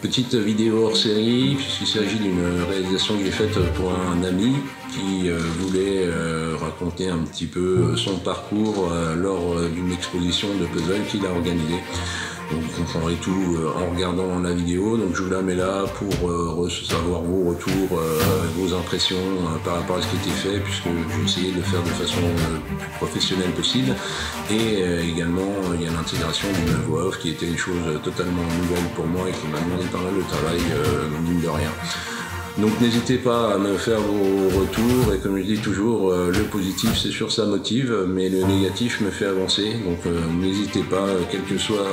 Petite vidéo hors série, puisqu'il s'agit d'une réalisation que j'ai faite pour un ami qui voulait raconter un petit peu son parcours lors d'une exposition de puzzle qu'il a organisée. Donc vous comprendrez tout en regardant la vidéo, donc je vous la mets là pour savoir vos retours, vos impressions par rapport à ce qui a été fait, puisque j'ai essayé de le faire de façon plus professionnelle possible. Et également il y a l'intégration d'une voix off qui était une chose totalement nouvelle pour moi et qui m'a demandé pas mal de travail, mine de rien. Donc n'hésitez pas à me faire vos retours, et comme je dis toujours, le positif c'est sûr ça motive, mais le négatif me fait avancer, donc n'hésitez pas, quelle que soit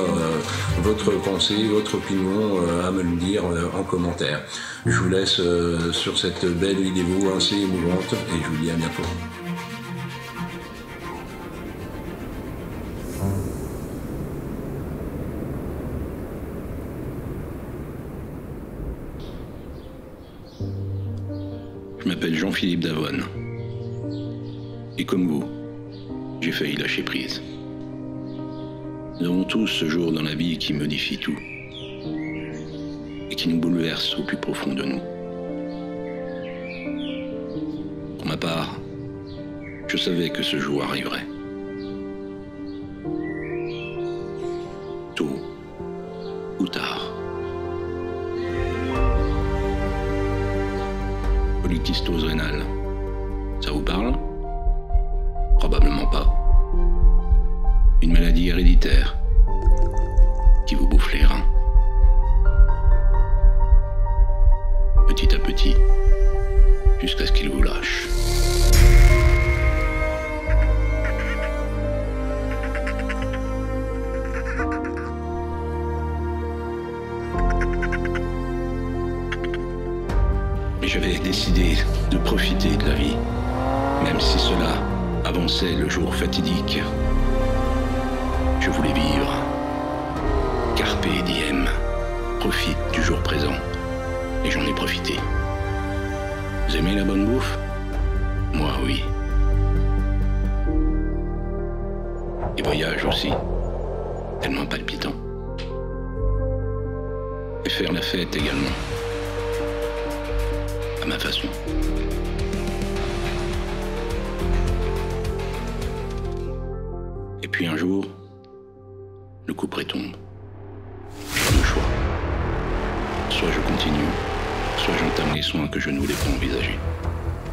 votre pensée, votre opinion, à me le dire en commentaire. Je vous laisse sur cette belle vidéo assez émouvante et je vous dis à bientôt. Je m'appelle Jean-Philippe Davonne. Et comme vous, j'ai failli lâcher prise. Nous avons tous ce jour dans la vie qui modifie tout et qui nous bouleverse au plus profond de nous. Pour ma part, je savais que ce jour arriverait. Tôt ou tard. Polycystose rénale, ça vous parle? Probablement pas. Une maladie héréditaire qui vous bouffe les reins. Petit à petit, jusqu'à ce qu'il vous lâche. J'avais décidé de profiter de la vie, même si cela avançait le jour fatidique. Je voulais vivre. Carpe diem. Profite du jour présent. Et j'en ai profité. Vous aimez la bonne bouffe? Moi, oui. Les voyages aussi. Tellement palpitants. Et faire la fête également. À ma façon. Et puis un jour, le couperet tombe. J'ai deux choix. Soit je continue, soit j'entame les soins que je ne voulais pas envisager.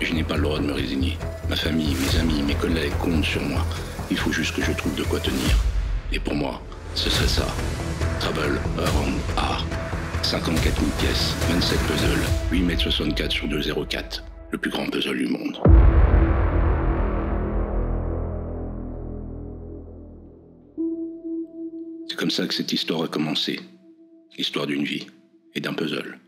Et je n'ai pas le droit de me résigner. Ma famille, mes amis, mes collègues comptent sur moi. Il faut juste que je trouve de quoi tenir. Et pour moi, ce serait ça. Travel Around Art. 54 000 pièces, 27 puzzles, 8,64 m sur 2,04. Le plus grand puzzle du monde. C'est comme ça que cette histoire a commencé. L'histoire d'une vie et d'un puzzle.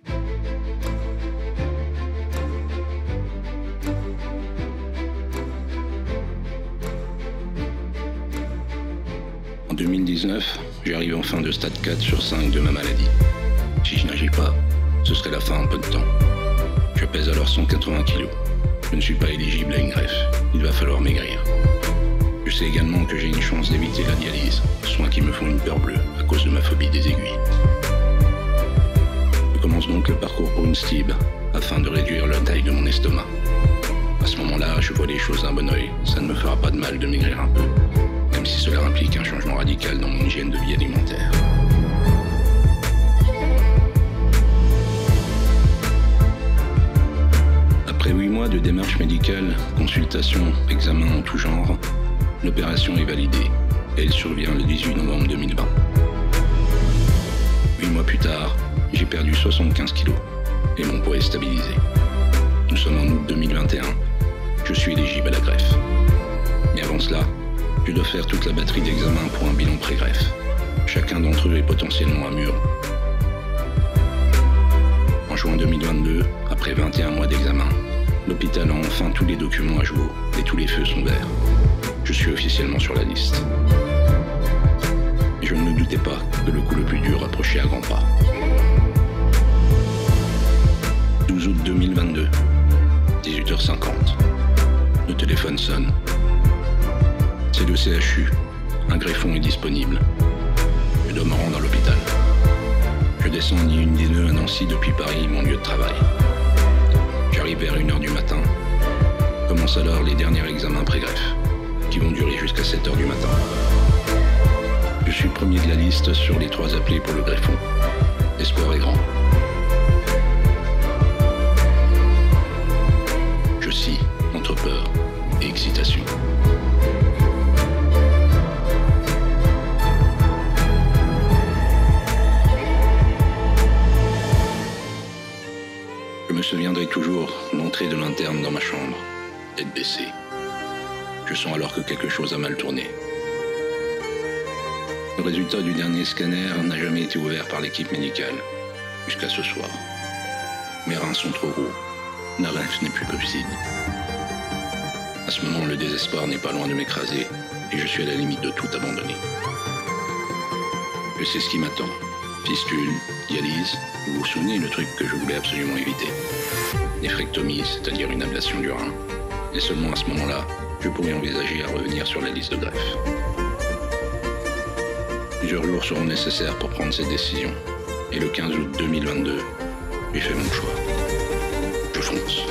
En 2019, j'arrive en fin de stade 4 sur 5 de ma maladie. Si je n'agis pas, ce serait la fin en peu de temps. Je pèse alors 180 kilos. Je ne suis pas éligible à une greffe. Il va falloir maigrir. Je sais également que j'ai une chance d'éviter la dialyse, soins qui me font une peur bleue à cause de ma phobie des aiguilles. Je commence donc le parcours pour une STIB, afin de réduire la taille de mon estomac. À ce moment-là, je vois les choses d'un bon oeil. Ça ne me fera pas de mal de maigrir un peu, même si cela implique un changement radical dans mon hygiène de vie alimentaire. Après 8 mois de démarche médicale, consultation, examen en tout genre, l'opération est validée et elle survient le 18 novembre 2020. 8 mois plus tard, j'ai perdu 75 kilos et mon poids est stabilisé. Nous sommes en août 2021. Je suis éligible à la greffe. Mais avant cela, je dois faire toute la batterie d'examens pour un bilan pré-greffe. Chacun d'entre eux est potentiellement à mûr. En juin 2022, après 21 mois d'examen, l'hôpital a enfin tous les documents à jour et tous les feux sont verts. Je suis officiellement sur la liste. Et je ne me doutais pas que le coup le plus dur approchait à grands pas. 12 août 2022, 18h50. Le téléphone sonne. C'est le CHU. Un greffon est disponible. Je dois me rendre à l'hôpital. Je descends ni une des deux à Nancy depuis Paris, mon lieu de travail. J'arrive vers 1h du matin. Commencent alors les derniers examens pré-greffe, qui vont durer jusqu'à 7h du matin. Je suis le premier de la liste sur les 3 appelés pour le greffon. L'espoir est grand. Je scie entre peur et excitation. Je me souviendrai toujours l'entrée de l'interne dans ma chambre, tête baissée. Je sens alors que quelque chose a mal tourné. Le résultat du dernier scanner n'a jamais été ouvert par l'équipe médicale, jusqu'à ce soir. Mes reins sont trop gros, la lymphe n'est plus possible. À ce moment, le désespoir n'est pas loin de m'écraser et je suis à la limite de tout abandonner. Je sais ce qui m'attend. Fistule, dialyse, vous vous souvenez le truc que je voulais absolument éviter. Néphrectomie, c'est-à-dire une ablation du rein. Et seulement à ce moment-là, je pourrais envisager à revenir sur la liste de greffe. Plusieurs jours seront nécessaires pour prendre cette décision. Et le 15 août 2022, j'ai fait mon choix. Je fonce.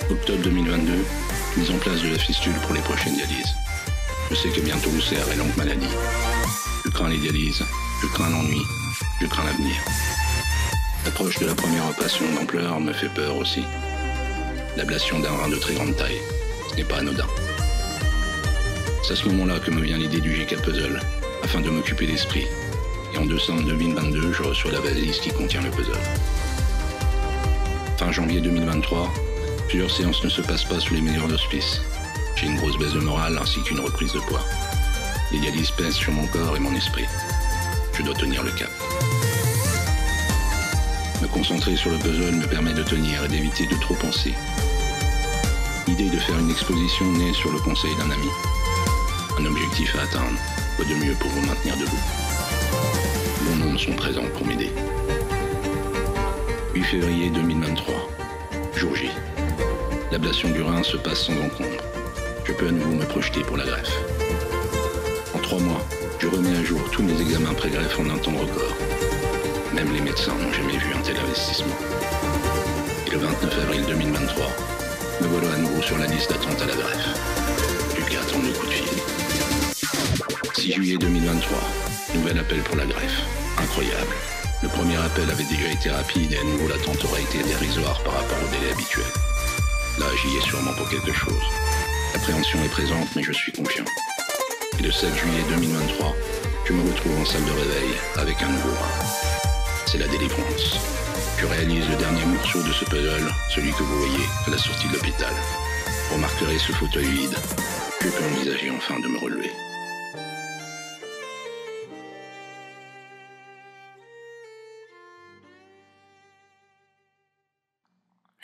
Octobre 2022, mise en place de la fistule pour les prochaines dialyses. Je sais que bientôt c'est la longue maladie. Je crains les dialyses, je crains l'ennui, je crains l'avenir. L'approche de la première opération d'ampleur me fait peur aussi. L'ablation d'un rein de très grande taille, ce n'est pas anodin. C'est à ce moment-là que me vient l'idée du GK Puzzle, afin de m'occuper d'esprit. Et en décembre 2022, je reçois la valise qui contient le puzzle. Fin janvier 2023, plusieurs séances ne se passent pas sous les meilleurs auspices. J'ai une grosse baisse de morale ainsi qu'une reprise de poids. Les dialyses pèsent sur mon corps et mon esprit. Je dois tenir le cap. Me concentrer sur le puzzle me permet de tenir et d'éviter de trop penser. L'idée de faire une exposition naît sur le conseil d'un ami. Un objectif à atteindre, quoi de mieux pour vous maintenir debout. Bon nombre sont présents pour m'aider. 8 février 2023, jour J. L'ablation du rein se passe sans encombre. Je peux à nouveau me projeter pour la greffe. En 3 mois, je remets à jour tous mes examens pré-greffe en un temps record. Même les médecins n'ont jamais vu un tel investissement. Et le 29 avril 2023, me voilà à nouveau sur la liste d'attente à la greffe. Plus qu'à attendre le coup de fil. 6 juillet 2023, nouvel appel pour la greffe. Incroyable. Le premier appel avait déjà été rapide et à nouveau l'attente aura été dérisoire par rapport au délai habituel. Là, j'y ai sûrement pour quelque chose. L'appréhension est présente, mais je suis confiant. Et le 7 juillet 2023, je me retrouve en salle de réveil avec un nouveau rein. C'est la délivrance. Je réalise le dernier morceau de ce puzzle, celui que vous voyez à la sortie de l'hôpital. Vous remarquerez ce fauteuil vide. Je peux envisager enfin de me relever.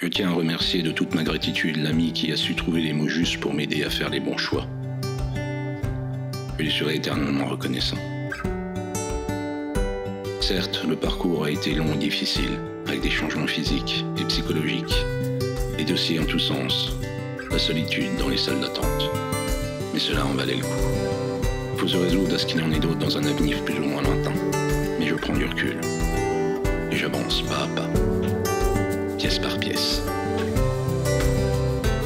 Je tiens à remercier de toute ma gratitude l'ami qui a su trouver les mots justes pour m'aider à faire les bons choix. Je lui serai éternellement reconnaissant. Certes, le parcours a été long et difficile, avec des changements physiques et psychologiques, des dossiers en tous sens, la solitude dans les salles d'attente. Mais cela en valait le coup. Il faut se résoudre à ce qu'il y en ait d'autres dans un avenir plus ou moins lointain. Mais je prends du recul. Et j'avance pas à pas, pièce par pièce.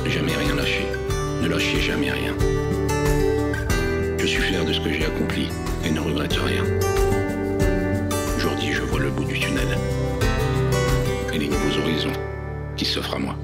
Jamais rien lâcher. Ne lâchez jamais rien. Je suis fier de ce que j'ai accompli et ne regrette rien. Aujourd'hui, je vois le bout du tunnel et les nouveaux horizons qui s'offrent à moi.